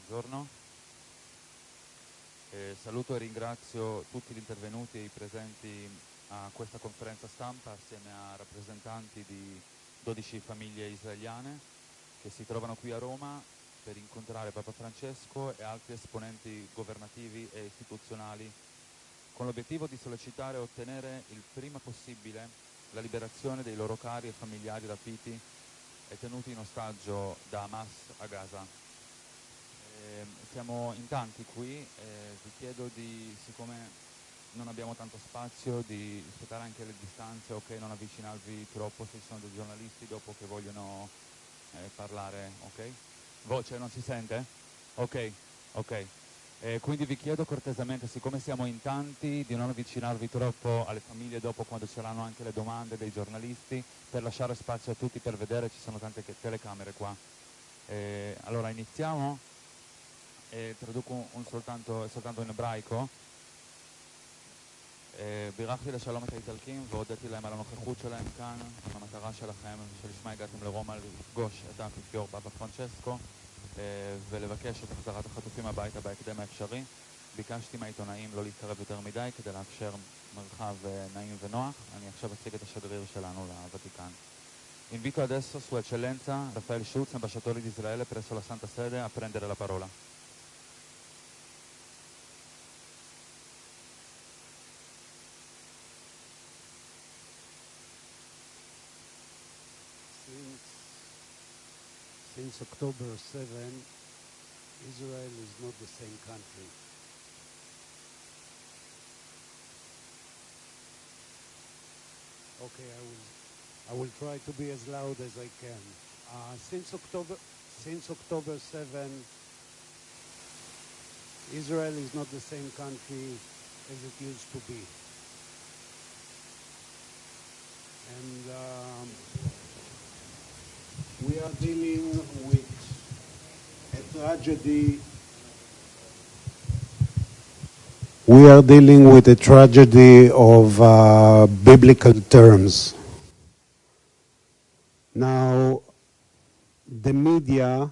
Buongiorno. Saluto e ringrazio tutti gli intervenuti e i presenti a questa conferenza stampa assieme a rappresentanti di 12 famiglie israeliane che si trovano qui a Roma per incontrare Papa Francesco e altri esponenti governativi e istituzionali con l'obiettivo di sollecitare e ottenere il prima possibile la liberazione dei loro cari e familiari rapiti e tenuti in ostaggio da Hamas a Gaza. Siamo in tanti qui, vi chiedo di, siccome non abbiamo tanto spazio, di rispettare anche le distanze, ok? Non avvicinarvi troppo se ci sono dei giornalisti dopo che vogliono parlare, ok? Voce non si sente? Ok, ok. Quindi vi chiedo cortesemente, siccome siamo in tanti, di non avvicinarvi troppo alle famiglie dopo quando ci saranno anche le domande dei giornalisti, per lasciare spazio a tutti per vedere, ci sono tante telecamere qua. Allora iniziamo? traduco soltanto in ebraico. בירכתי לשלום את האיטלקים והודיתי להם על הנוכחות שלהם כאן, עם המטרה שלכם, שלשמה הגעתם לרומא לפגוש את האפיפיור פאפה פרנצ'סקו ולבקש את החזרת החטופים הביתה בהקדם האפשרי. ביקשתי מהעיתונאים לא להתקרב יותר מדי כדי לאפשר מרחב נעים ונוח. אני עכשיו אציג את השגריר שלנו לוותיקן. Invito adesso Sua Eccellenza Raffaele Schutz, ambasciatore di Israele presso la Santa Sede, a prendere la parola. Since October 7, Israel is not the same country. Okay, I will try to be as loud as I can. Since October 7, Israel is not the same country as it used to be. And we are dealing with a tragedy. We are dealing with a tragedy of biblical terms. Now, the media,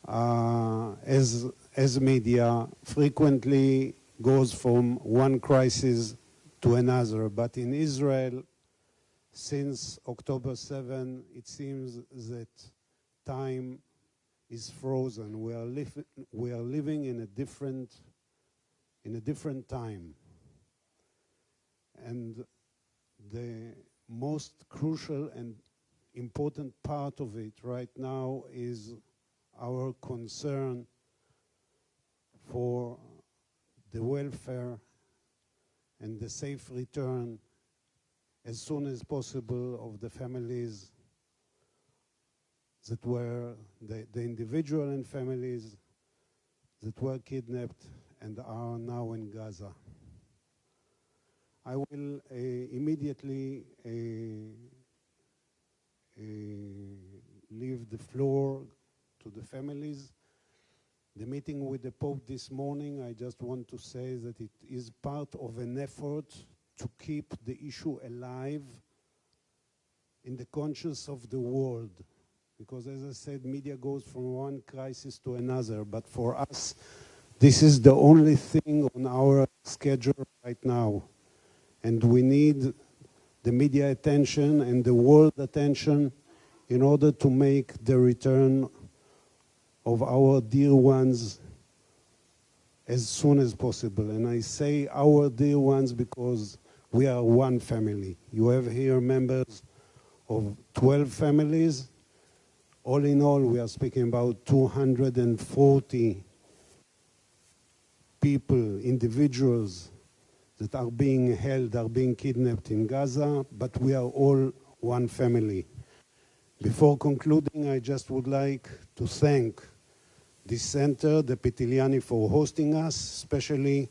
as media, frequently goes from one crisis to another, but in Israel, since October 7, it seems that time is frozen. We are living in a different time. And the most crucial and important part of it right now is our concern for the welfare and the safe return as soon as possible of the families that were, the individual and families that were kidnapped and are now in Gaza. I will immediately leave the floor to the families. The meeting with the Pope this morning, I just want to say that it is part of an effort to keep the issue alive in the conscience of the world. Because as I said, media goes from one crisis to another, but for us, this is the only thing on our schedule right now. And we need the media attention and the world attention in order to make the return of our dear ones as soon as possible. And I say our dear ones because we are one family. You have here members of 12 families. All in all, we are speaking about 240 people, individuals that are being held, are being kidnapped in Gaza, but we are all one family. Before concluding, I just would like to thank this center, the Pitiliani, for hosting us, especially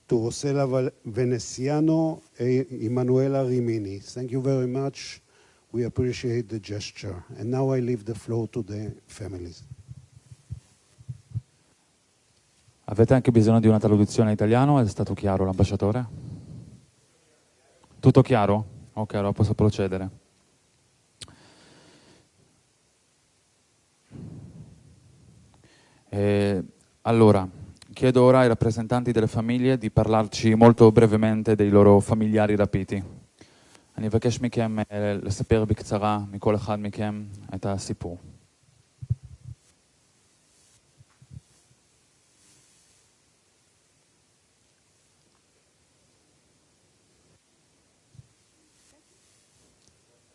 to Rosella Veneziano and Emanuela Rimini. Thank you very much. We appreciate the gesture. And now I leave the floor to the families. Avete anche bisogno di una traduzione in italiano? È stato chiaro l'ambasciatore? Tutto chiaro? Ok, allora posso procedere. Allora, chiedo ora ai rappresentanti delle famiglie di parlarci molto brevemente dei loro familiari rapiti. אני אבקש מכם לספר בקצרה מכל אחד מכם את הסיפור.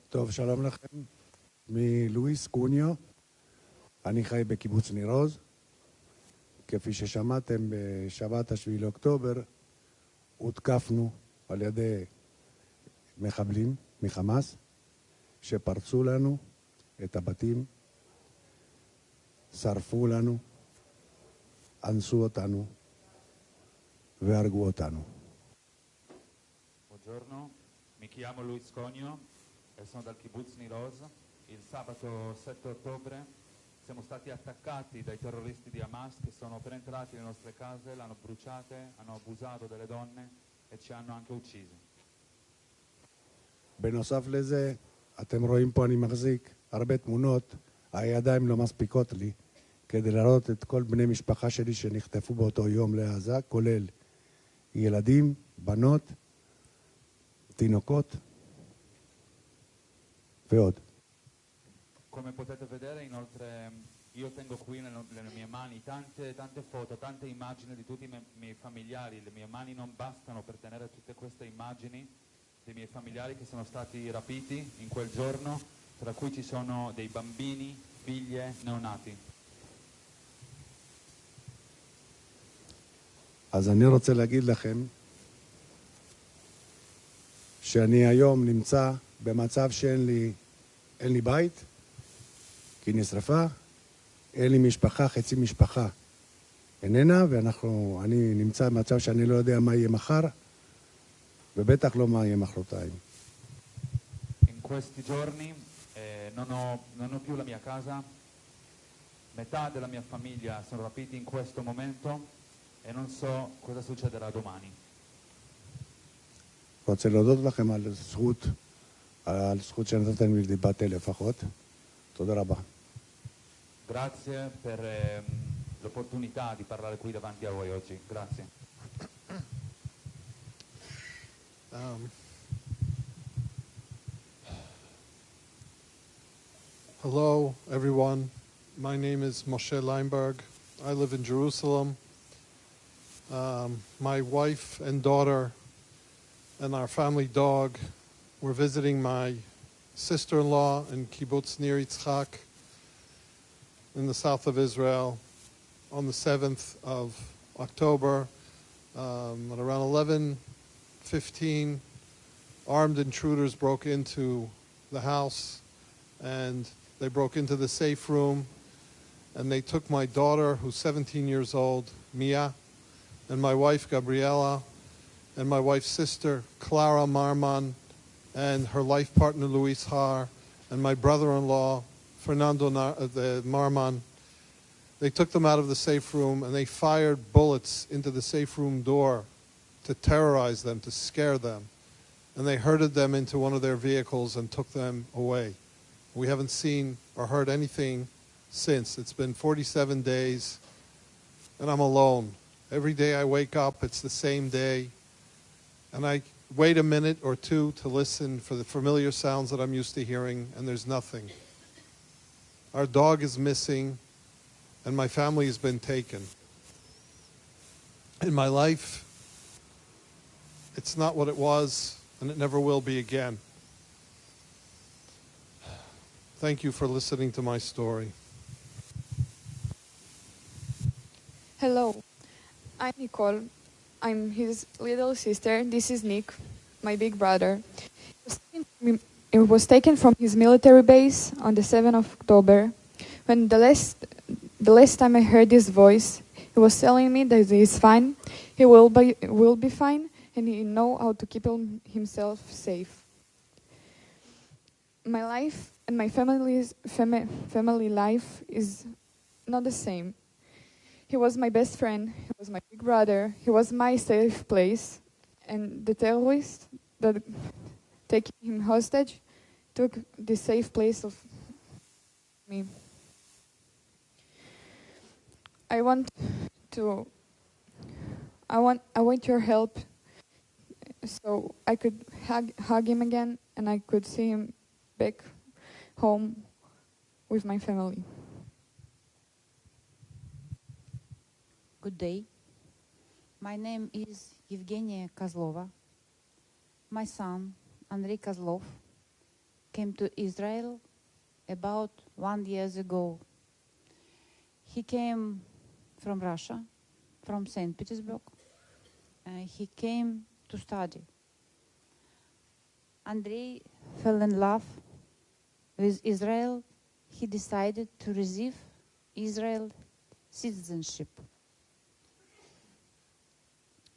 טוב, שלום לכם. מלואיס קוניו, אני חי בקיבוץ ניר עוז. כפי ששמעתם, בשבת השביעי לאוקטובר הותקפנו על ידי מחבלים מחמאס שפרצו לנו את הבתים, שרפו לנו, אנסו אותנו והרגו אותנו. Buongiorno, mi chiamo Luis Conio e sono dal kibbutz Nir Oz. Il sabato 7 ottobre siamo stati attaccati dai terroristi di Hamas che sono penetrati nelle nostre case, l'hanno bruciate, hanno abusato delle donne e ci hanno anche uccisi. בנוסף לזה, אתם רואים פה אני מחזיק הרבה תמונות, הידיים לא מספיקות לי כדי לראות את כל בני משפחה שלי שנחטפו באותו יום לעזה, כולל ילדים, בנות, תינוקות ועוד. Come potete vedere, inoltre, io tengo qui nelle mie mani tante foto, tante immagini di tutti i miei familiari. Le mie mani non bastano per tenere tutte queste immagini dei miei familiari che sono stati rapiti in quel giorno, tra cui ci sono dei bambini, figlie, neonati. אז אני רוצה להגיד לכם שאני היום נמצא במצב שאין לי בית, כי נשרפה, אין לי משפחה, חצי משפחה איננה, ואני נמצא במצב שאני לא יודע מה יהיה מחר, ובטח לא מה יהיה מחרתיים. In questi giorni non ho più la mia casa, metà della mia famiglia sono rapiti in questo momento e non so cosa succederà domani. רוצה להודות לכם על זכות שנתתם לי דיבת לפחות. תודה רבה. Grazie per l'opportunità di parlare qui davanti a voi oggi. Grazie. Hello, everyone. My name is Moshe Leinberg. I live in Jerusalem. My wife and daughter and our family dog were visiting my sister-in-law in Kibbutz Nir Yitzchak in the south of Israel on the 7th of October. At around 11:15, armed intruders broke into the house and they broke into the safe room and they took my daughter, who's 17 years old, Mia, and my wife, Gabriela, and my wife's sister, Clara Marman, and her life partner, Luis Har, and my brother-in-law, Fernando Marman. They took them out of the safe room and they fired bullets into the safe room door to terrorize them, to scare them. And they herded them into one of their vehicles and took them away. We haven't seen or heard anything since. It's been 47 days and I'm alone. Every day I wake up, it's the same day. And I wait a minute or two to listen for the familiar sounds that I'm used to hearing, and there's nothing. Our dog is missing, and my family has been taken. In my life, it's not what it was, and it never will be again. Thank you for listening to my story. Hello, I'm Nicole. I'm his little sister. This is Nick, my big brother. It was taken from his military base on the 7th of October. When the last time I heard his voice, he was telling me that he is fine, he will be fine, and he know how to keep himself safe. My life and my family life is not the same. He was my best friend, he was my big brother, he was my safe place, and the terrorists that taking him hostage took the safe place of me. I want to. I want your help, so I could hug him again, and I could see him back home with my family. Good day. My name is Evgenia Kozlova. My son, Andrei Kozlov, came to Israel about 1 year ago. He came from Russia, from St. Petersburg. He came to study. Andrei fell in love with Israel. He decided to receive Israel citizenship.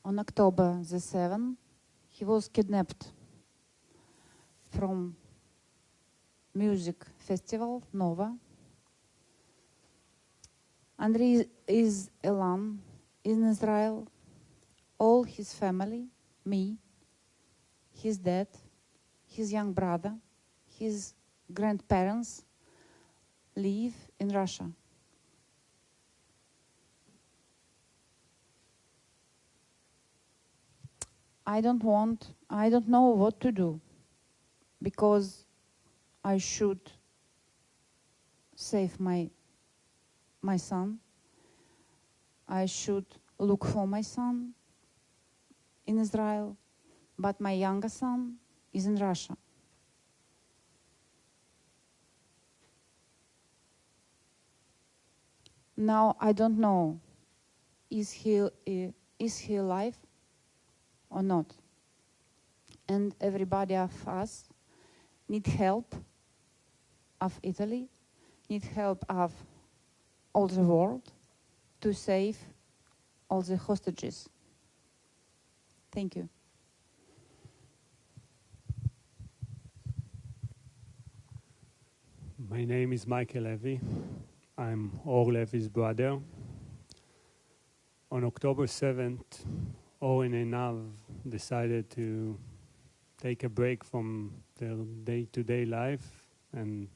On October the 7th, he was kidnapped from music festival Nova. Andrei is alone in Israel. All his family, me, his dad, his young brother, his grandparents live in Russia. I don't know what to do, because I should save my son. I should look for my son in Israel, but my younger son is in Russia. Now I don't know, is he alive or not? And everybody of us need help of Italy, need help of all the world to save all the hostages. Thank you. My name is Michael Levy. I'm Or Levy's brother. On October 7th, Or and Einav decided to take a break from their day-to-day life and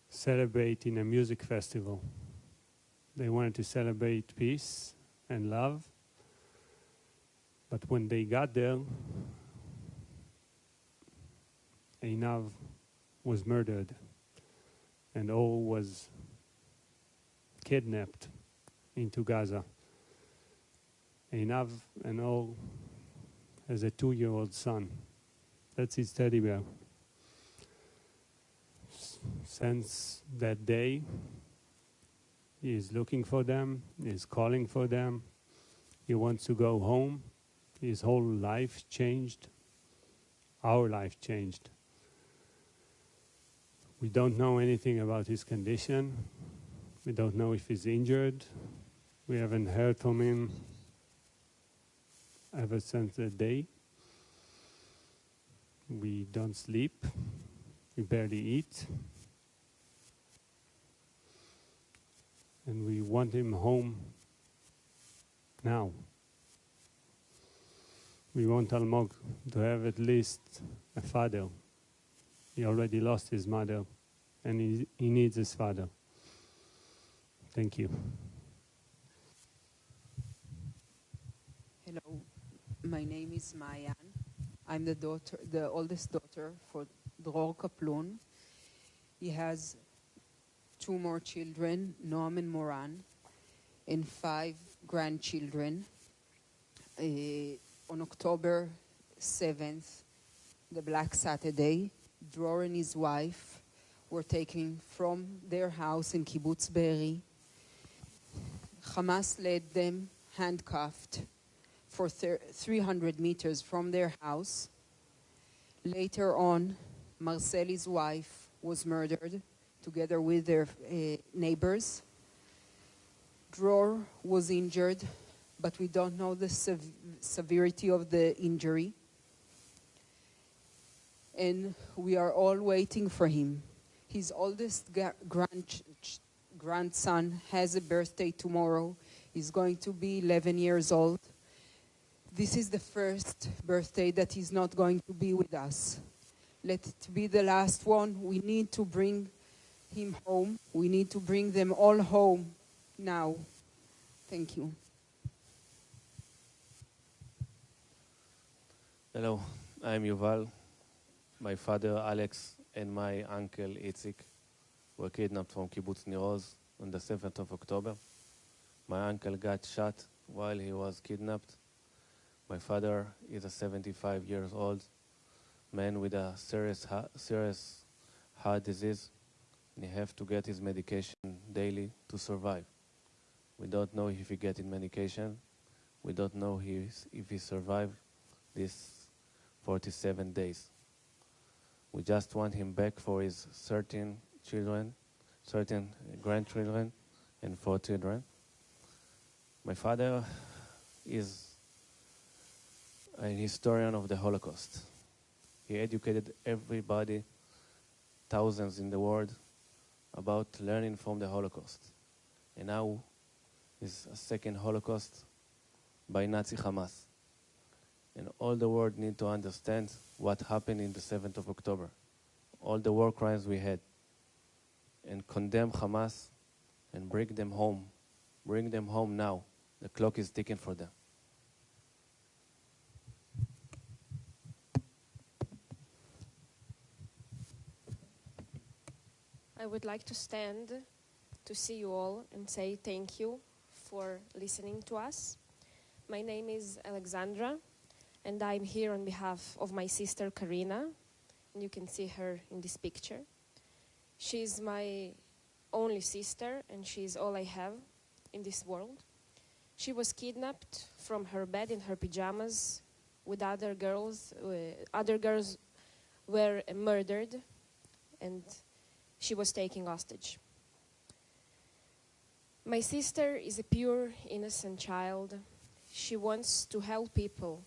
celebrate in a music festival. They wanted to celebrate peace and love, but when they got there, Einav was murdered and Or was kidnapped into Gaza. Einav and Or has a 2-year-old son. That's his teddy bear. Since that day, he is looking for them, he is calling for them, he wants to go home. His whole life changed. Our life changed. We don't know anything about his condition. We don't know if he's injured. We haven't heard from him ever since that day. We don't sleep. We barely eat. And we want him home now. We want Almog to have at least a father. He already lost his mother, and he needs his father. Thank you. Hello, my name is Mayan. I'm the oldest daughter for Dror Kaplun. He has 2 more children, Noam and Moran, and 5 grandchildren. On October 7th, the Black Saturday, Dror and his wife were taken from their house in Kibbutz Be'eri. Hamas led them handcuffed for 300 meters from their house. Later on, Marceli's wife was murdered together with their neighbors. Dror was injured, but we don't know the severity of the injury. And we are all waiting for him. His oldest grandson has a birthday tomorrow. He's going to be 11 years old. This is the first birthday that he's not going to be with us. Let it be the last one. We need to bring him home. We need to bring them all home now. Thank you. Hello, I'm Yuval. My father, Alex, and my uncle, Itzik, were kidnapped from Kibbutz Nir Oz on the 7th of October. My uncle got shot while he was kidnapped. My father is a 75-year-old man with a serious heart disease, and he has to get his medication daily to survive. We don't know if he getting medication. We don't know if he survived these 47 days. We just want him back for his 13 children, 13 grandchildren, and 4 children. My father is a historian of the Holocaust. He educated everybody, thousands in the world, about learning from the Holocaust. And now is a second Holocaust by Nazi Hamas. And all the world need to understand what happened in the 7th of October, all the war crimes we had, and condemn Hamas and bring them home. Bring them home now. The clock is ticking for them. I would like to stand to see you all and say thank you for listening to us. My name is Alexandra, and I'm here on behalf of my sister Karina, and you can see her in this picture. She's my only sister, and she's all I have in this world. She was kidnapped from her bed in her pajamas with other girls. Other girls were murdered, and she was taken hostage. My sister is a pure, innocent child. She wants to help people,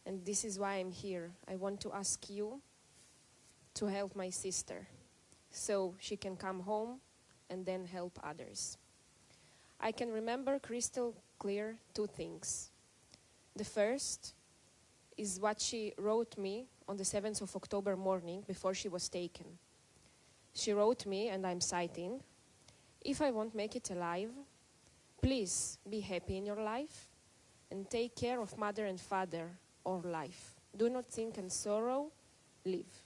and this is why I'm here. I want to ask you to help my sister so she can come home and then help others. I can remember crystal clear 2 things. The first is what she wrote me on the 7th of October morning before she was taken. She wrote me, and I'm citing, "If I won't make it alive, please be happy in your life and take care of mother and father or life. Do not think and sorrow, live."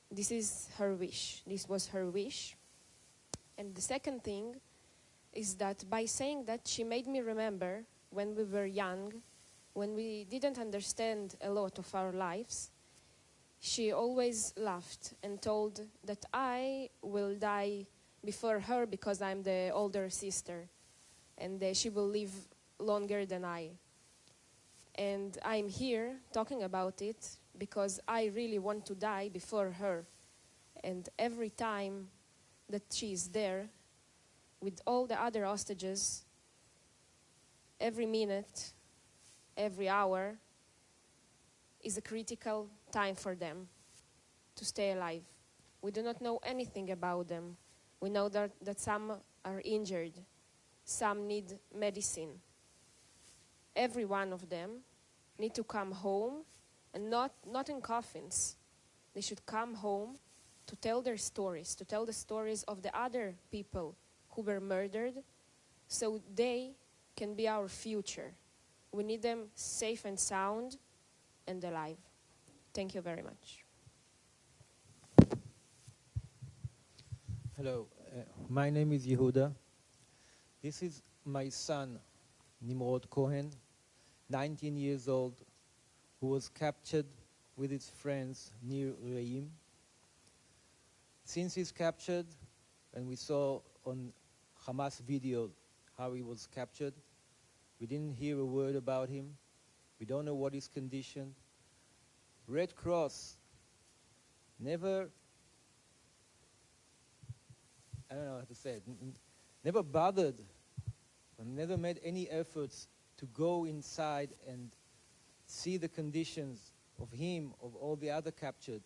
This is her wish. This was her wish. And the second thing is that by saying that, she made me remember when we were young, when we didn't understand a lot of our lives. She always laughed and told that I will die before her because I'm the older sister, and she will live longer than I. And I'm here talking about it because I really want to die before her. And every time that she's there with all the other hostages, every minute, every hour is a critical time for them to stay alive. We do not know anything about them. We know that some are injured, some need medicine. Every one of them need to come home, and not in coffins. They should come home to tell their stories, to tell the stories of the other people who were murdered, so they can be our future. We need them safe and sound and alive. Thank you very much. Hello, my name is Yehuda. This is my son, Nimrod Cohen, 19 years old, who was captured with his friends near Reim. Since he's captured, and we saw on Hamas video how he was captured, we didn't hear a word about him. We don't know what his condition. Red Cross never, I don't know how to say it, never bothered, or never made any efforts to go inside and see the conditions of him, of all the other captured,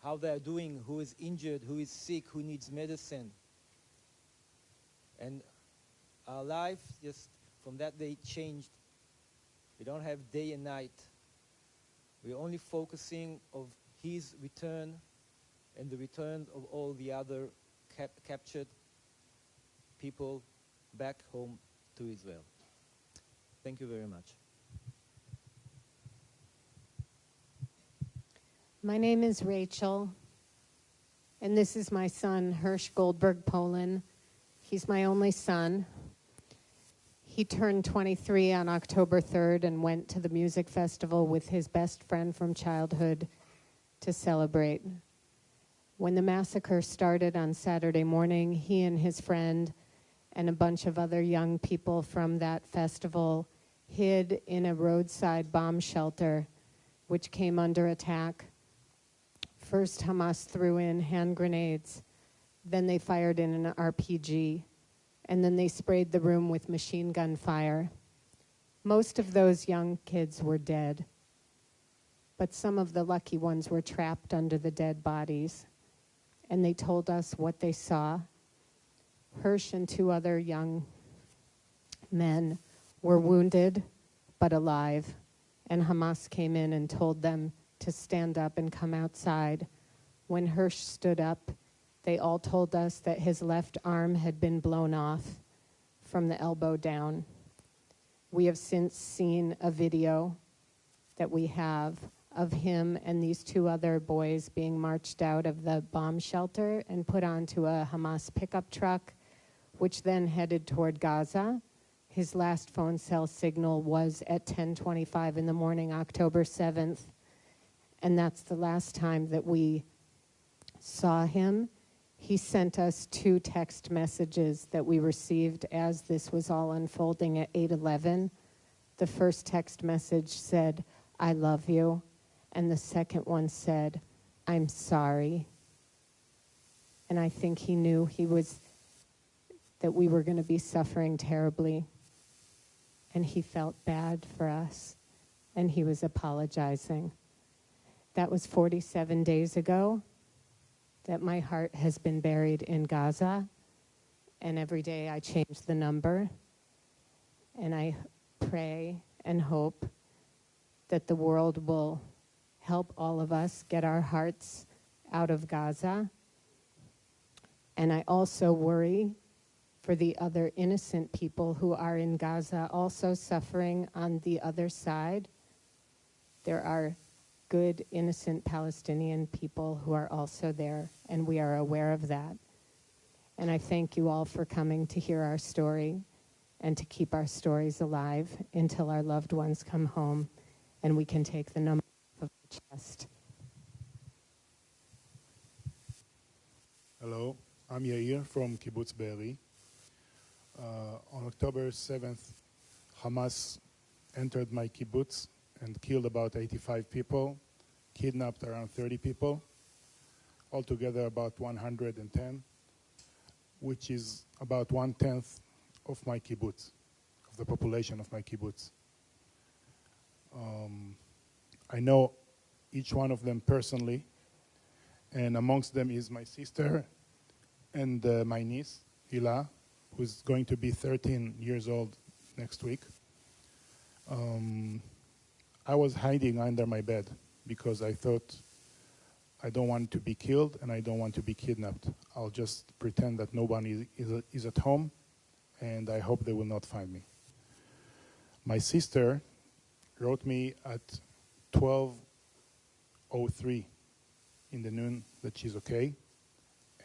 how they are doing, who is injured, who is sick, who needs medicine. And our life, just from that day, changed. We don't have day and night. We're only focusing of his return and the return of all the other captured people back home to Israel. Thank you very much. My name is Rachel, and this is my son, Hirsch Goldberg Poland. He's my only son. He turned 23 on October 3rd and went to the music festival with his best friend from childhood to celebrate. When the massacre started on Saturday morning, he and his friend and a bunch of other young people from that festival hid in a roadside bomb shelter, which came under attack. First, Hamas threw in hand grenades, then they fired in an RPG, and then they sprayed the room with machine gun fire. Most of those young kids were dead, but some of the lucky ones were trapped under the dead bodies, and they told us what they saw. Hirsch and two other young men were wounded but alive, and Hamas came in and told them to stand up and come outside. When Hirsch stood up, they all told us that his left arm had been blown off from the elbow down. We have since seen a video that we have of him and these two other boys being marched out of the bomb shelter and put onto a Hamas pickup truck, which then headed toward Gaza. His last phone cell signal was at 10:25 in the morning, October 7th. And that's the last time that we saw him. He sent us 2 text messages that we received as this was all unfolding at 8:11. The first text message said, "I love you." And the second one said, "I'm sorry." And I think he knew that we were going to be suffering terribly. And he felt bad for us. And he was apologizing. That was 47 days ago that my heart has been buried in Gaza. And every day I change the number. And I pray and hope that the world will help all of us get our hearts out of Gaza. And I also worry for the other innocent people who are in Gaza also suffering on the other side. There are good, innocent Palestinian people who are also there, and we are aware of that. And I thank you all for coming to hear our story and to keep our stories alive until our loved ones come home and we can take the number off of the chest. Hello, I'm Yair from Kibbutz Be'eri. On October 7th, Hamas entered my kibbutz and killed about 85 people, kidnapped around 30 people, altogether about 110, which is about 1/10 of my kibbutz, of the population of my kibbutz. I know each one of them personally, and amongst them is my sister and my niece, Hila, who's going to be 13 years old next week. I was hiding under my bed because I thought I don't want to be killed and I don't want to be kidnapped. I'll just pretend that nobody is at home, and I hope they will not find me. My sister wrote me at 12:03 in the noon that she's okay.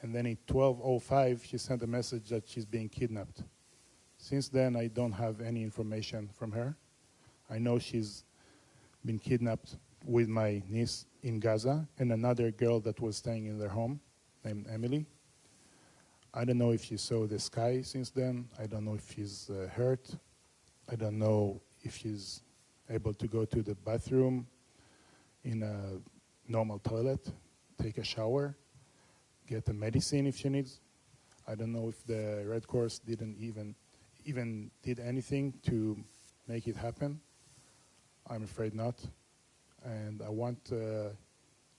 And then at 12:05, she sent a message that she's being kidnapped. Since then, I don't have any information from her. I know she's been kidnapped with my niece in Gaza and another girl that was staying in their home named Emily. I don't know if she saw the sky since then. I don't know if she's hurt. I don't know if she's able to go to the bathroom in a normal toilet, take a shower, get the medicine if she needs. I don't know if the Red Cross didn't even did anything to make it happen. I'm afraid not. And I want to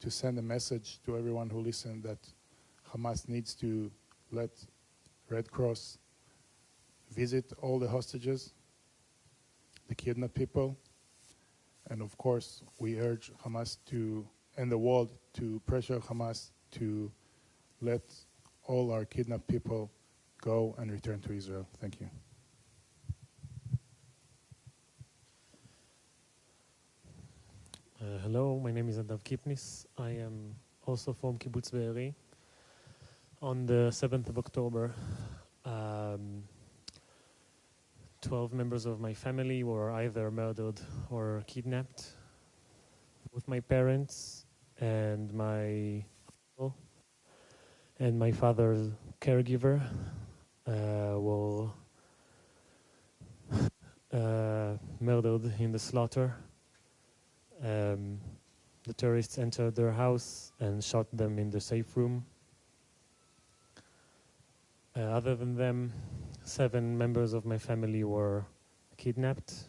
send a message to everyone who listens that Hamas needs to let Red Cross visit all the hostages, the kidnapped people, and of course we urge Hamas and the world to pressure Hamas to let all our kidnapped people go and return to Israel. Thank you. Hello, my name is Nadav Kipnis. I am also from Kibbutz Be'eri. On the 7th of October, 12 members of my family were either murdered or kidnapped. Both my parents and my uncle and my father's caregiver were murdered in the slaughter. The terrorists entered their house and shot them in the safe room. Other than them, 7 members of my family were kidnapped.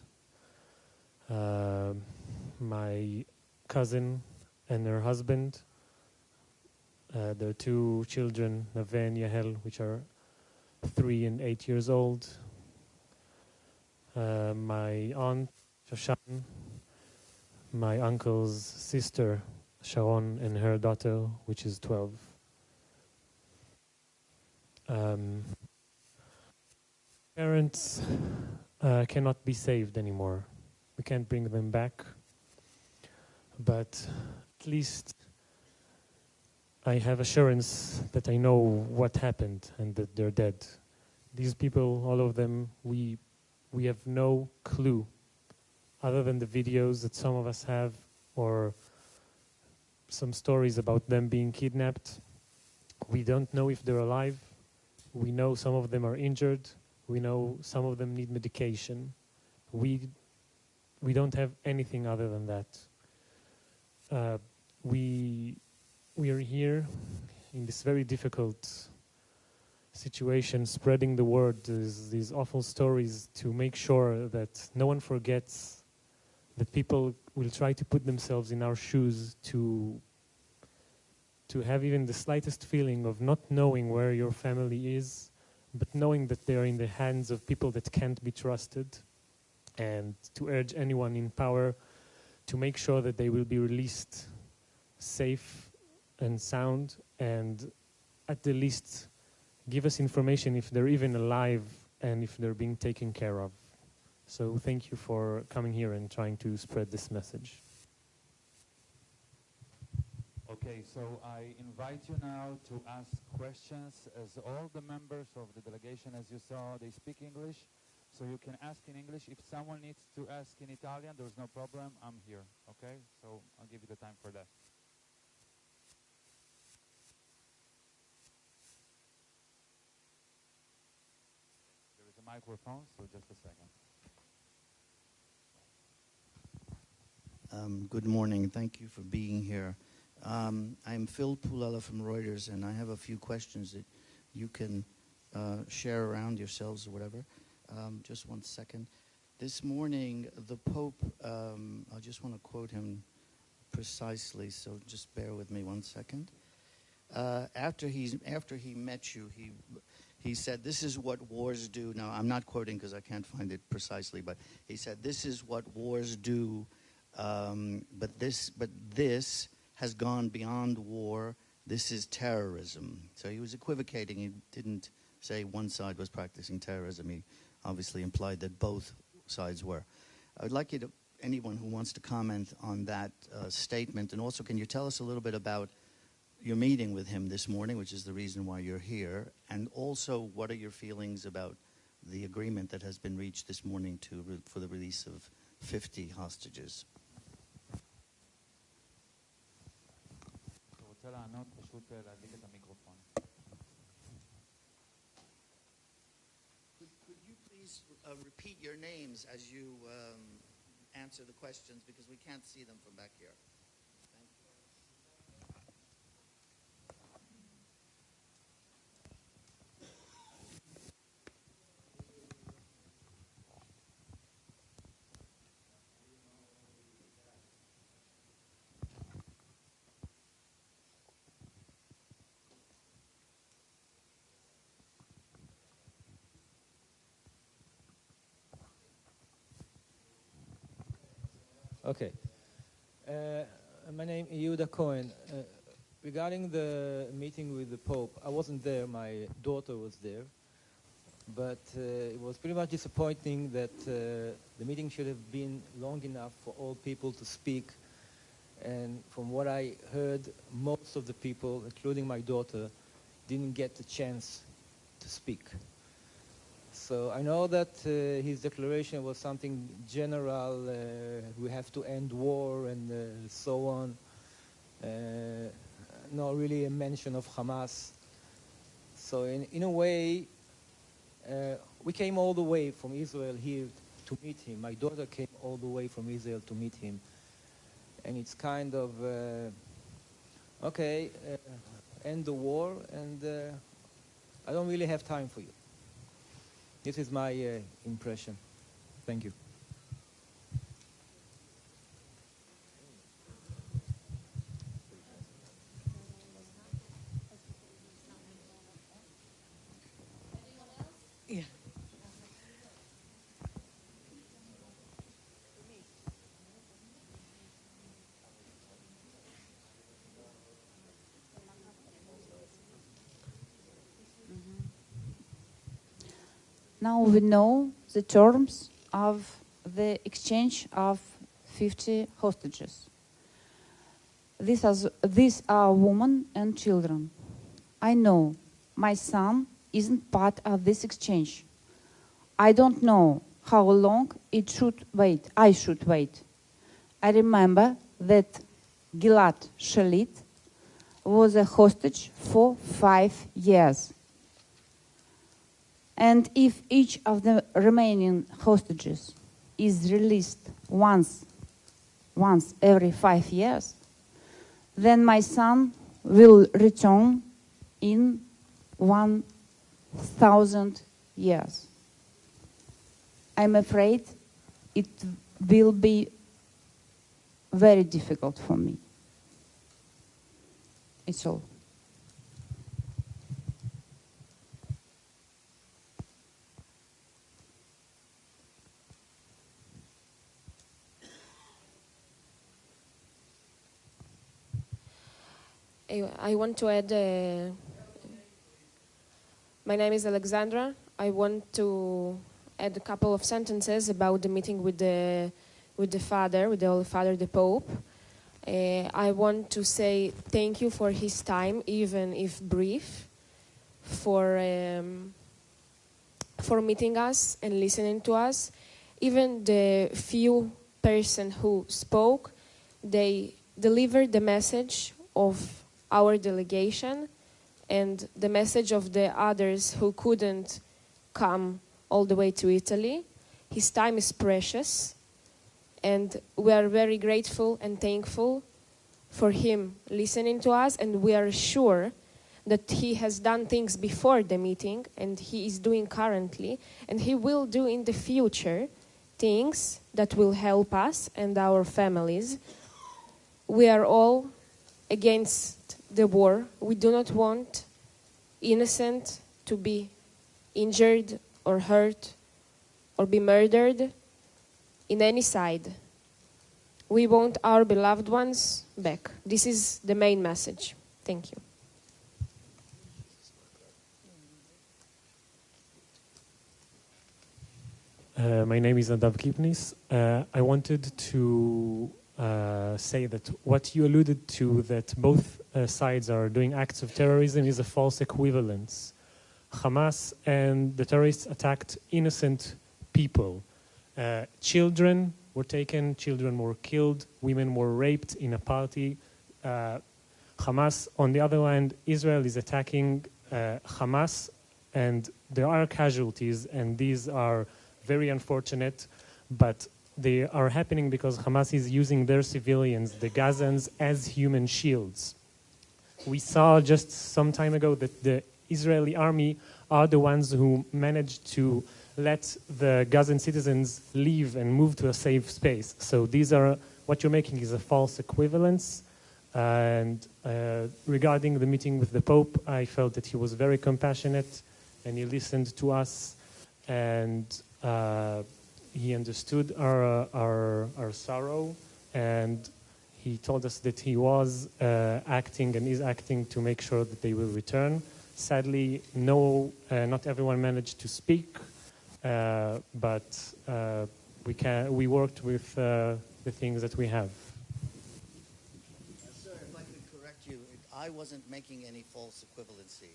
My cousin and her husband, their 2 children, Nave and Yahel, which are 3 and 8 years old. My aunt, Shoshan, my uncle's sister, Sharon, and her daughter, which is 12. Parents cannot be saved anymore. We can't bring them back. But at least I have assurance that I know what happened and that they're dead. These people, all of them, we have no clue other than the videos that some of us have or some stories about them being kidnapped. We don't know if they're alive. We know some of them are injured. We know some of them need medication. We don't have anything other than that. We are here in this very difficult situation, spreading the word, these awful stories, to make sure that no one forgets, that people will try to put themselves in our shoes, to have even the slightest feeling of not knowing where your family is, but knowing that they're in the hands of people that can't be trusted, and to urge anyone in power to make sure that they will be released safe and sound, and at the least give us information if they're even alive and if they're being taken care of. So thank you for coming here and trying to spread this message. Okay, so I invite you now to ask questions. As all the members of the delegation, as you saw, they speak English, so you can ask in English. If someone needs to ask in Italian, there's no problem. I'm here, okay? So I'll give you the time for that. There is a microphone, so just a second. Good morning. Thank you for being here. I'm Phil Pulala from Reuters, and I have a few questions that you can share around yourselves or whatever. Just one second. This morning, the Pope, I just want to quote him precisely, so just bear with me one second. After he met you, he said, "This is what wars do." Now, I'm not quoting because I can't find it precisely, but he said, "This is what wars do, but this has gone beyond war. This is terrorism." So he was equivocating. He didn't say one side was practicing terrorism. He obviously implied that both sides were. I would like you to, anyone who wants to comment on that statement, and also can you tell us a little bit about your meeting with him this morning, which is the reason why you're here, and also what are your feelings about the agreement that has been reached this morning for the release of 50 hostages? Could you please repeat your names as you answer the questions, because we can't see them from back here. Okay. My name is Yehuda Cohen. Regarding the meeting with the Pope, I wasn't there. My daughter was there. but it was pretty much disappointing that the meeting should have been long enough for all people to speak. And from what I heard, most of the people, including my daughter, didn't get the chance to speak. So I know that his declaration was something general, we have to end war and so on. Not really a mention of Hamas. So in a way, we came all the way from Israel here to meet him. My daughter came all the way from Israel to meet him. And it's kind of, okay, end the war, and I don't really have time for you. This is my impression. Thank you. Yeah. Now we know the terms of the exchange of 50 hostages. These are women and children. I know my son isn't part of this exchange. I don't know how long I should wait. I remember that Gilad Shalit was a hostage for 5 years. And if each of the remaining hostages is released once every 5 years, then my son will return in 1,000 years. I'm afraid it will be very difficult for me. It's all. I want to add, my name is Alexandra. I want to add a couple of sentences about the meeting with the Father, with the Holy Father, the Pope. I want to say thank you for his time, even if brief, for meeting us and listening to us. Even the few person who spoke, they delivered the message of our delegation and the message of the others who couldn't come all the way to Italy. His time is precious, and we are very grateful and thankful for him listening to us, and we are sure that he has done things before the meeting, and he is doing currently, and he will do in the future things that will help us and our families. We are all against the war. We do not want innocent to be injured or hurt or be murdered in any side. We want our beloved ones back. This is the main message. Thank you. My name is Nadav Kipnis. I wanted to say that what you alluded to, that both sides are doing acts of terrorism, is a false equivalence. Hamas and the terrorists attacked innocent people. Children were taken, children were killed, women were raped in a party. Hamas, on the other hand, Israel is attacking Hamas, and there are casualties, and these are very unfortunate, but they are happening because Hamas is using their civilians, the Gazans, as human shields. We saw just some time ago that the Israeli army are the ones who managed to let the Gazan citizens leave and move to a safe space. So these are, what you're making is a false equivalence. And regarding the meeting with the Pope, I felt that he was very compassionate and he listened to us, and he understood our sorrow, and he told us that he was acting and is acting to make sure that they will return. Sadly, not everyone managed to speak, but we worked with the things that we have. Sir, if I could correct you, I wasn't making any false equivalency.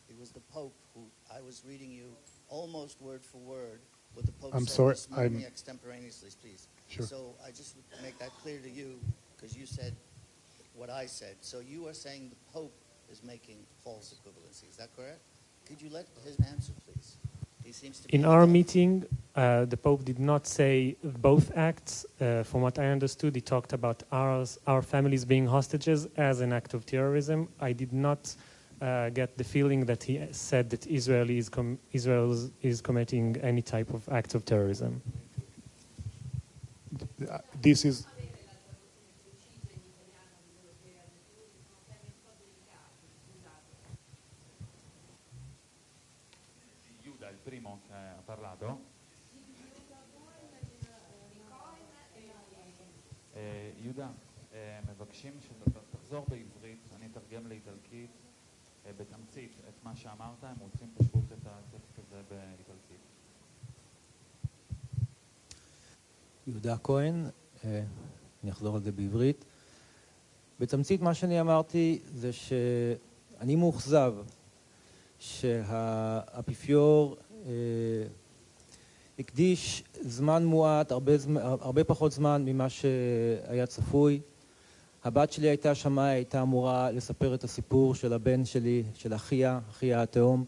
It was the Pope who I was reading you almost word for word what the Pope I'm said sorry, this morning extemporaneously, please. Sure. So I just would make that clear to you because you said what I said. So you are saying the Pope is making false equivalency. Is that correct? Could you let him answer, please? He seems to be In our meeting, the Pope did not say both acts. From what I understood, he talked about our families being hostages as an act of terrorism. I did not get the feeling that he said that Israel is committing any type of act of terrorism. This is Yuda, il primo che ha parlato. יהודה, מבקשים שתחזור בעברית, אני אתרגם לאיטלקית בתמצית את מה שאמרת, הם רוצים פשוט את הטקסט הזה באיטלקית. יהודה כהן, אני אחזור על זה בעברית. בתמצית מה שאני אמרתי זה שאני מאוכזב שהאפיפיור הקדיש זמן מועט, הרבה פחות זמן ממה שהיה צפוי. הבת שלי הייתה שמה, הייתה אמורה לספר את הסיפור של הבן שלי, של אחיה התאום,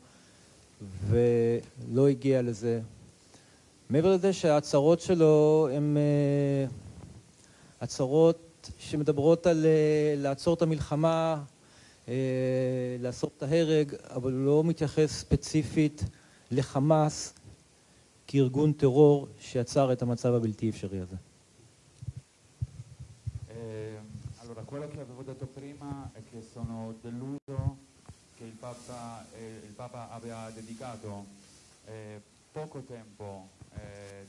ולא הגיע לזה. מעבר לזה שההצהרות שלו הן הצהרות שמדברות על לעצור את המלחמה, לעצור את ההרג, אבל הוא לא מתייחס ספציפית לחמאס כארגון טרור שיצר את המצב הבלתי אפשרי הזה. Allora, quello che avevo detto prima è che sono deluso che il Papa abbia dedicato poco tempo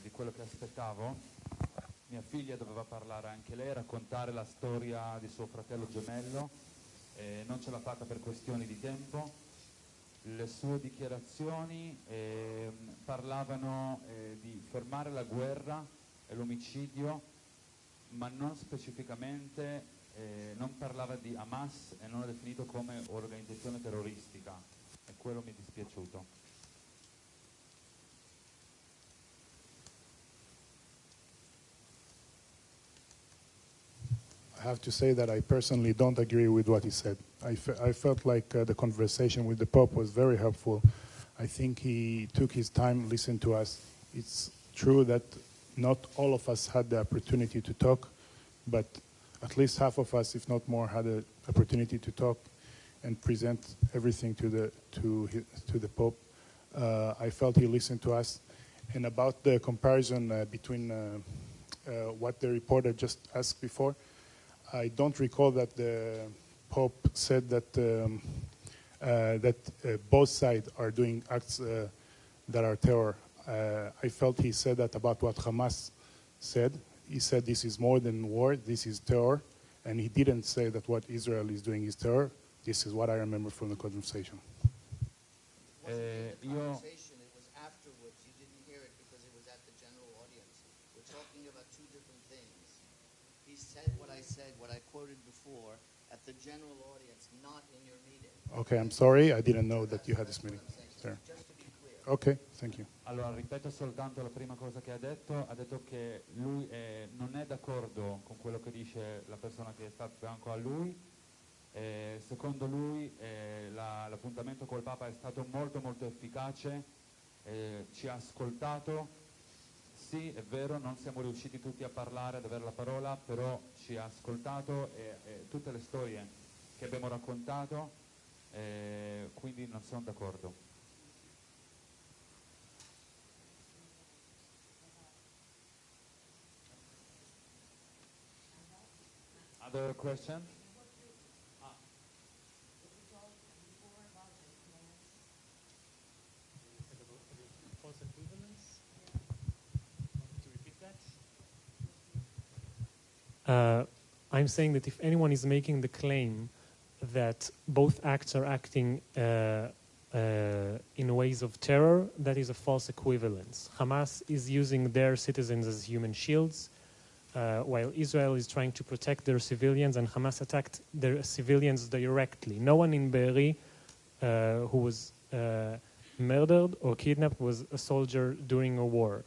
di quello che aspettavo. Mia figlia doveva parlare anche lei, raccontare la storia di suo fratello gemello, non ce l'ha fatta per questioni di tempo. Le sue dichiarazioni parlavano di fermare la guerra e l'omicidio, ma non specificamente, non parlava di Hamas e non l'ha definito come organizzazione terroristica, e quello mi è dispiaciuto. I have to say that I personally don't agree with what he said. I felt like the conversation with the Pope was very helpful. I think he took his time, listened to us. It's true that not all of us had the opportunity to talk, but at least half of us, if not more, had the opportunity to talk and present everything to the Pope. I felt he listened to us. And about the comparison between what the reporter just asked before, I don't recall that the Pope said that both sides are doing acts that are terror. I felt he said that about what Hamas said. He said this is more than war, this is terror, and he didn't say that what Israel is doing is terror. This is what I remember from the conversation. It was afterwards. You didn't hear it because it was at the general audience. We're talking about two different things. He said, what I quoted before, at the general audience, not in your meeting. Okay, I'm sorry. I didn't know that you had this meeting. Sir. Just to be clear. Okay, thank you. Allora, ripeto soltanto la prima cosa che ha detto che lui non è d'accordo con quello che dice la persona che sta a fianco a lui. Secondo lui l'appuntamento col Papa è stato molto molto efficace, ci ha ascoltato. Sì, è vero, non siamo riusciti tutti a parlare, ad avere la parola, però ci ha ascoltato e tutte le storie che abbiamo raccontato, quindi non sono d'accordo. Other question? I'm saying that if anyone is making the claim that both acts are acting in ways of terror, that is a false equivalence. Hamas is using their citizens as human shields, while Israel is trying to protect their civilians, and Hamas attacked their civilians directly. No one in Be'eri who was murdered or kidnapped was a soldier during a war.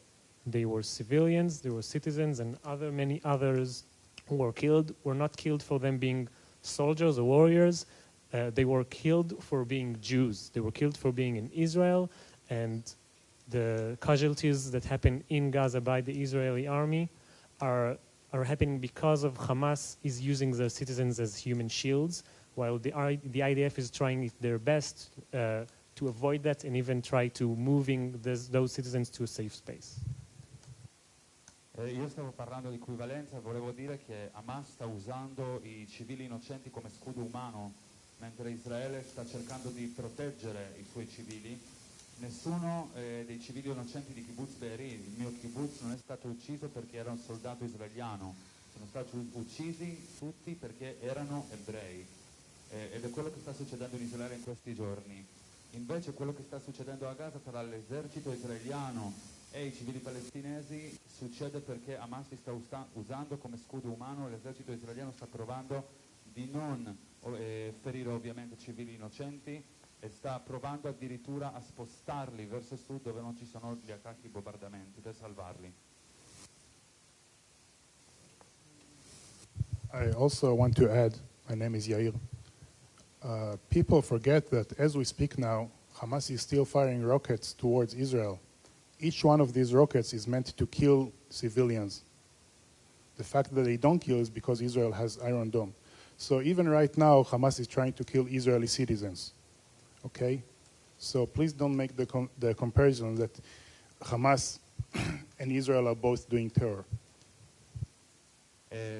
They were civilians, they were citizens, and many others who were killed were not killed for them being soldiers or warriors. They were killed for being Jews. They were killed for being in Israel, and the casualties that happen in Gaza by the Israeli army are happening because of Hamas is using their citizens as human shields, while the IDF is trying their best to avoid that and even try to moving those citizens to a safe space. Io stavo parlando di equivalenza, volevo dire che Hamas sta usando i civili innocenti come scudo umano, mentre Israele sta cercando di proteggere i suoi civili. Nessuno dei civili innocenti di kibbutz Be'eri, il mio kibbutz, non è stato ucciso perché era un soldato israeliano, sono stati uccisi tutti perché erano ebrei. Ed è quello che sta succedendo in Israele in questi giorni. Invece quello che sta succedendo a Gaza tra l'esercito israeliano e i civili palestinesi succede perché Hamas li sta usando come scudo umano e l'esercito israeliano sta provando di non ferire ovviamente civili innocenti e sta provando addirittura a spostarli verso sud dove non ci sono gli attacchi e bombardamenti per salvarli. I also want to add, my name is Yair. People forget that as we speak now, Hamas is still firing rockets towards Israel. Each one of these rockets is meant to kill civilians. The fact that they don't kill is because Israel has Iron Dome. So even right now, Hamas is trying to kill Israeli citizens. Okay? So please don't make the comparison that Hamas and Israel are both doing terror.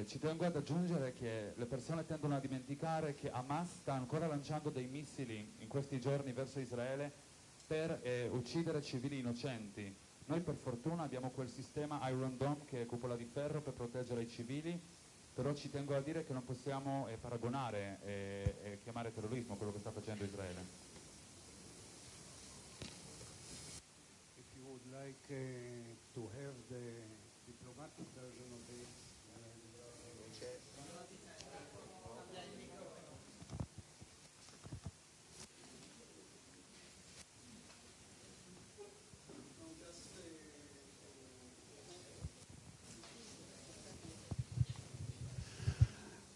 Ci tengo ad aggiungere che le persone tendono a dimenticare che Hamas sta ancora lanciando dei missili in questi giorni verso Israele per uccidere civili innocenti. Noi per fortuna abbiamo quel sistema Iron Dome che è cupola di ferro per proteggere i civili, però ci tengo a dire che non possiamo paragonare e chiamare terrorismo quello che sta facendo Israele. If you would like to have the diplomatic version of this.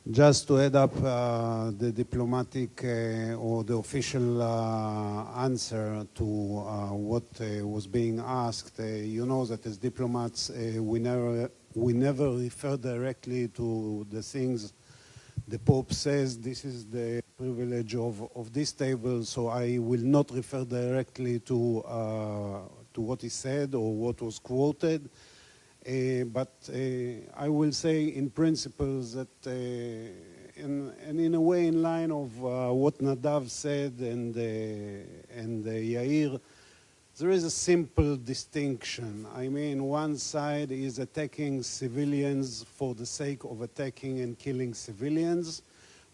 Just to add up the diplomatic or the official answer to what was being asked, you know that as diplomats we never refer directly to the things the Pope says. This is the privilege of this table, so I will not refer directly to what he said or what was quoted. But I will say in principles that, and in a way in line of what Nadav said and Yair, there is a simple distinction. I mean, one side is attacking civilians for the sake of attacking and killing civilians.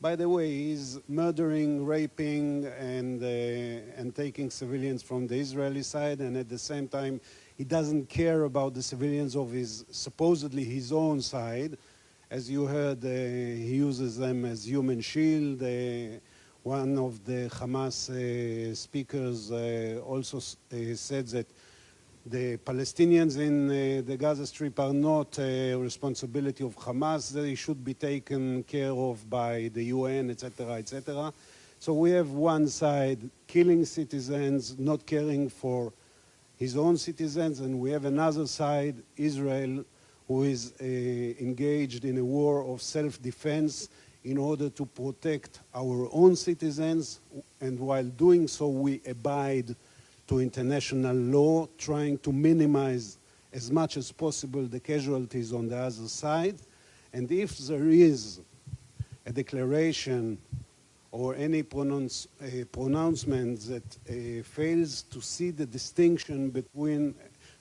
By the way, he's murdering, raping, and taking civilians from the Israeli side, and at the same time, he doesn't care about the civilians of supposedly his own side. As you heard, he uses them as human shield. One of the Hamas speakers also said that the Palestinians in the Gaza Strip are not a responsibility of Hamas. They should be taken care of by the UN, etc., etc. So we have one side killing citizens, not caring for his own citizens, and we have another side, Israel, who is engaged in a war of self-defense in order to protect our own citizens, and while doing so, we abide to international law, trying to minimize as much as possible the casualties on the other side. And if there is a declaration or any pronouncement that fails to see the distinction between,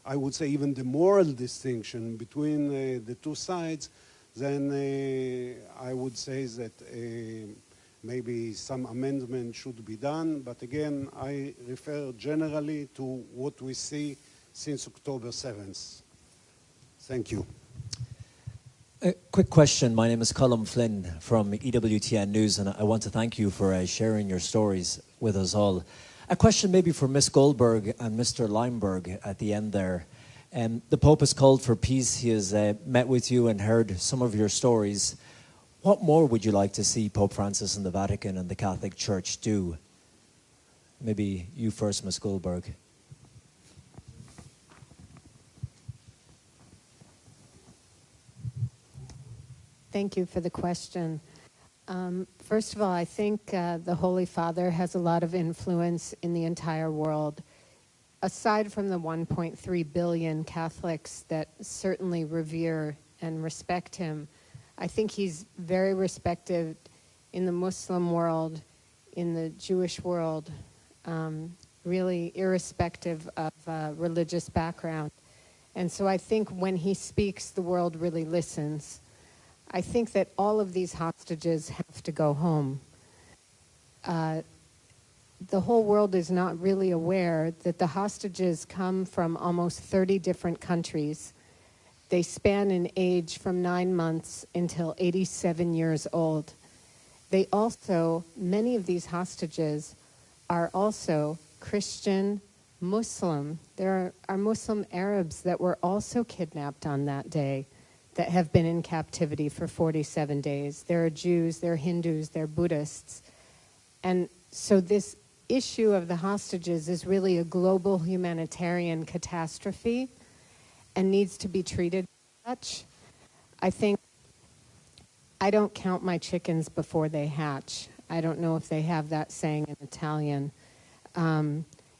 I would say even the moral distinction between the two sides, then I would say that maybe some amendment should be done. But again, I refer generally to what we see since October 7th. Thank you. A quick question. My name is Colm Flynn from EWTN News, and I want to thank you for sharing your stories with us all. A question maybe for Ms. Goldberg and Mr. Limeberg at the end there. The Pope has called for peace. He has met with you and heard some of your stories. What more would you like to see Pope Francis and the Vatican and the Catholic Church do? Maybe you first, Ms. Goldberg. Thank you for the question. First of all, I think the Holy Father has a lot of influence in the entire world. Aside from the 1.3 billion Catholics that certainly revere and respect him, I think he's very respected in the Muslim world, in the Jewish world, really irrespective of religious background. And so I think when he speaks, the world really listens. I think that all of these hostages have to go home. The whole world is not really aware that the hostages come from almost 30 different countries. They span in age from 9 months until 87 years old. They also, many of these hostages are also Christian, Muslim. There are Muslim Arabs that were also kidnapped on that day that have been in captivity for 47 days. There are Jews, there are Hindus, there are Buddhists. And so this issue of the hostages is really a global humanitarian catastrophe and needs to be treated as such. I think I don't count my chickens before they hatch. I don't know if they have that saying in Italian.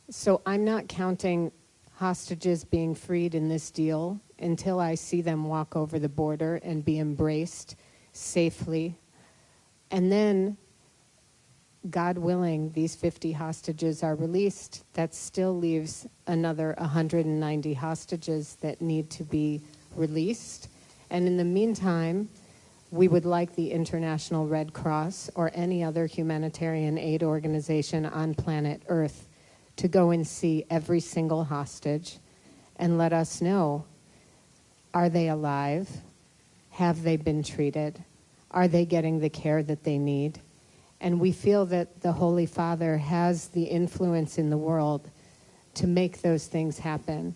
So I'm not counting hostages being freed in this deal until I see them walk over the border and be embraced safely. And then, God willing, these 50 hostages are released. That still leaves another 190 hostages that need to be released. And in the meantime, we would like the International Red Cross or any other humanitarian aid organization on planet Earth to go and see every single hostage and let us know, are they alive? Have they been treated? Are they getting the care that they need? And we feel that the Holy Father has the influence in the world to make those things happen.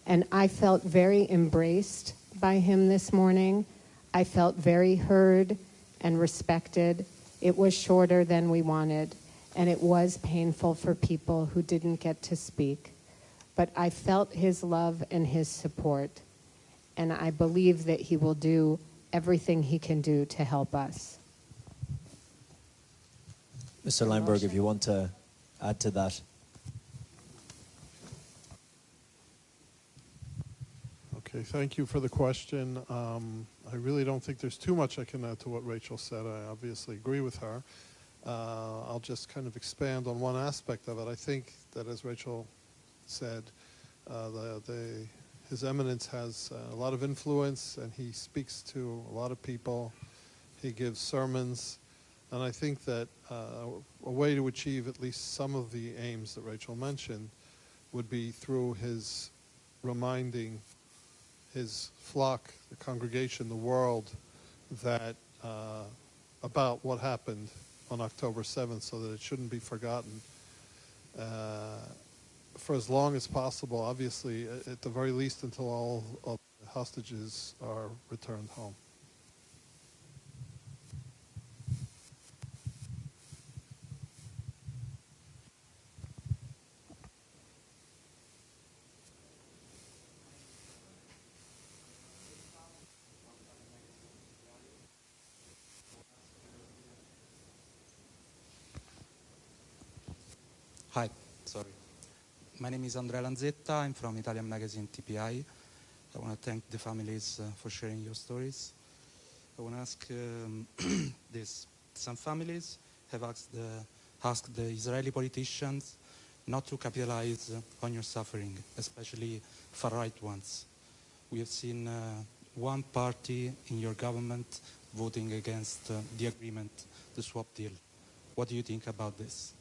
And I felt very embraced by him this morning. I felt very heard and respected. It was shorter than we wanted, and it was painful for people who didn't get to speak. But I felt his love and his support, and I believe that he will do everything he can do to help us. Mr. Limeberg, if you want to add to that. Okay, thank you for the question. I really don't think there's too much I can add to what Rachel said. I obviously agree with her. I'll just kind of expand on one aspect of it. I think that, as Rachel said, His Eminence has a lot of influence, and he speaks to a lot of people. He gives sermons. And I think that a way to achieve at least some of the aims that Rachel mentioned would be through his reminding his flock, the congregation, the world, that about what happened on October 7th, so that it shouldn't be forgotten for as long as possible, obviously, at the very least until all of the hostages are returned home. Hi, sorry. My name is Andrea Lanzetta. I'm from Italian magazine TPI. I want to thank the families for sharing your stories. I want to ask this. Some families have asked the Israeli politicians not to capitalize on your suffering, especially far-right ones. We have seen one party in your government voting against the agreement, the swap deal. What do you think about this?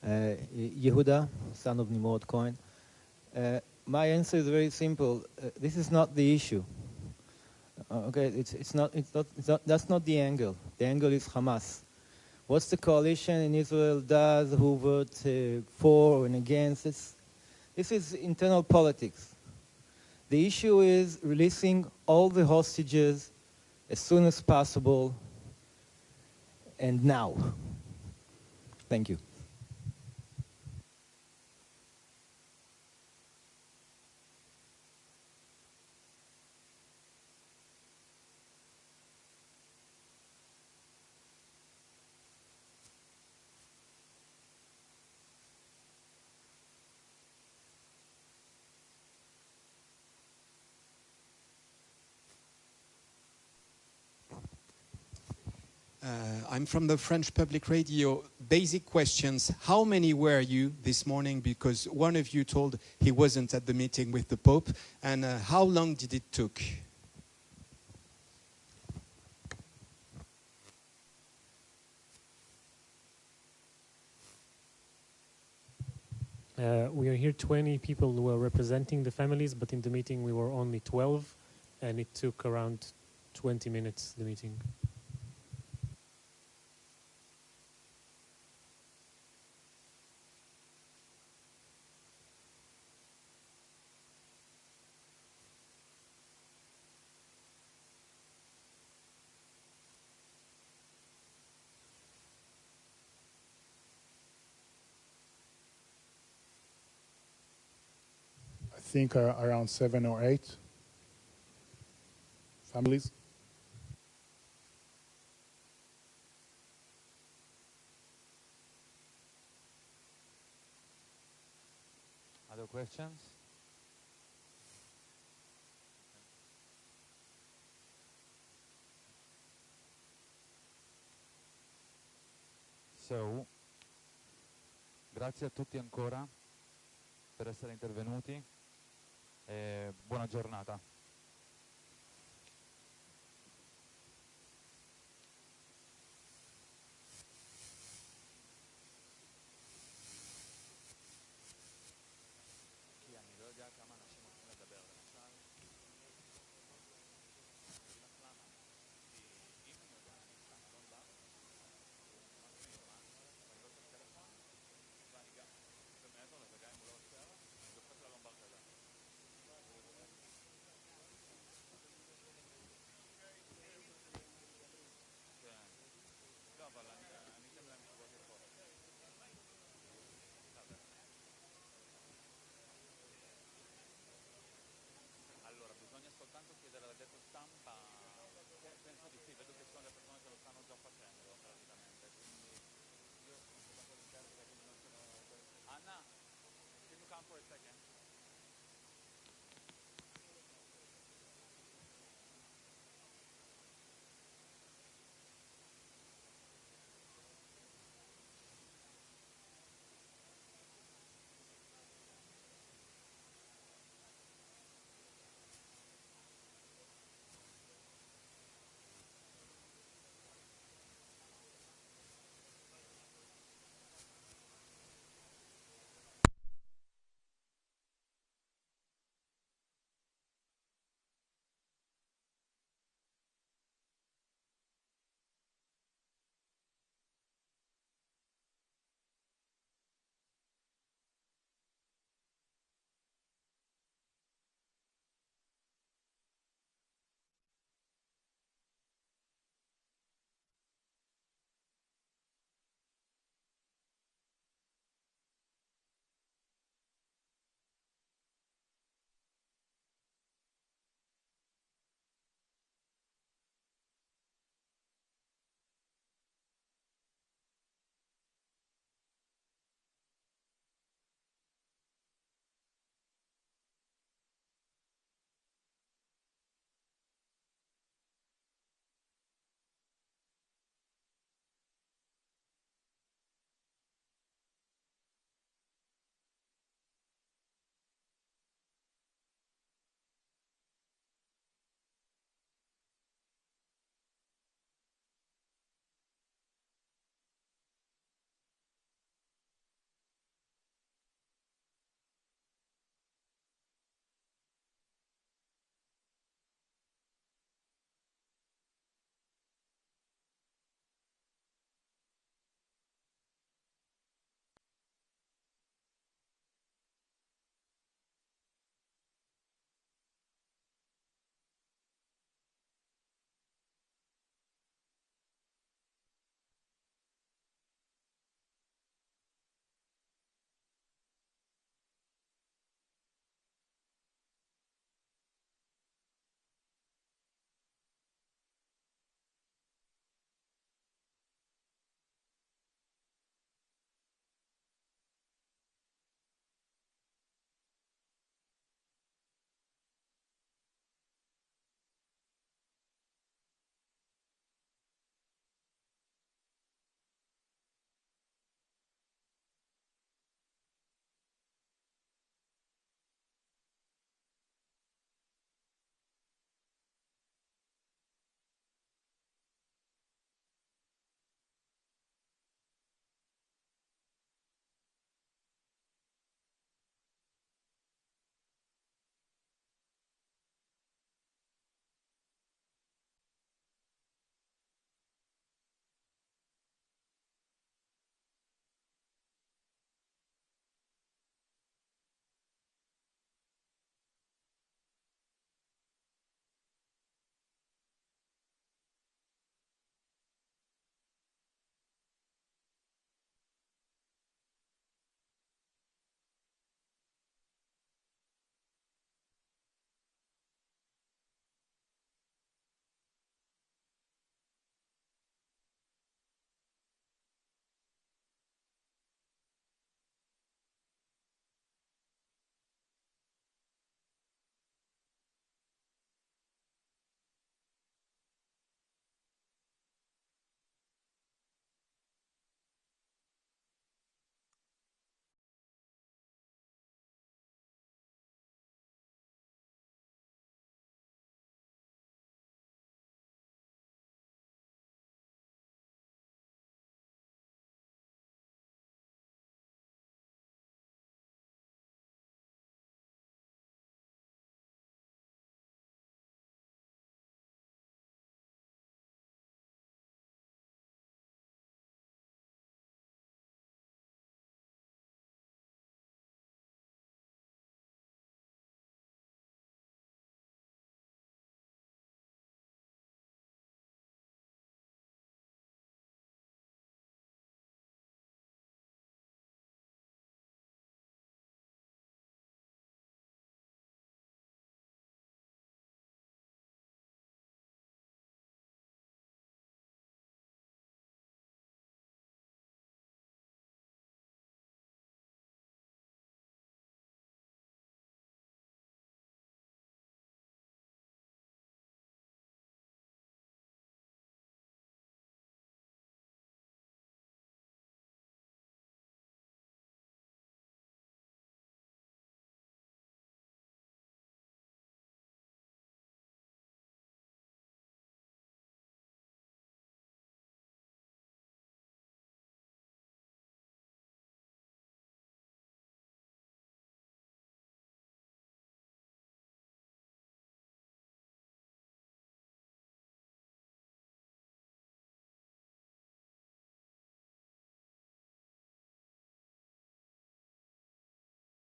Yehuda, son of Nimrod Cohen. My answer is very simple. This is not the issue. Okay, that's not the angle. The angle is Hamas. What's the coalition in Israel does, who votes for and against this? This is internal politics. The issue is releasing all the hostages as soon as possible and now. Thank you. I'm from the French Public Radio. Basic questions. How many were you this morning? Because one of you told he wasn't at the meeting with the Pope. And how long did it took? We are here 20 people who are representing the families, but in the meeting we were only 12, and it took around 20 minutes, the meeting. I think around 7 or 8 families. Other questions? So, grazie a tutti ancora per essere intervenuti e buona giornata.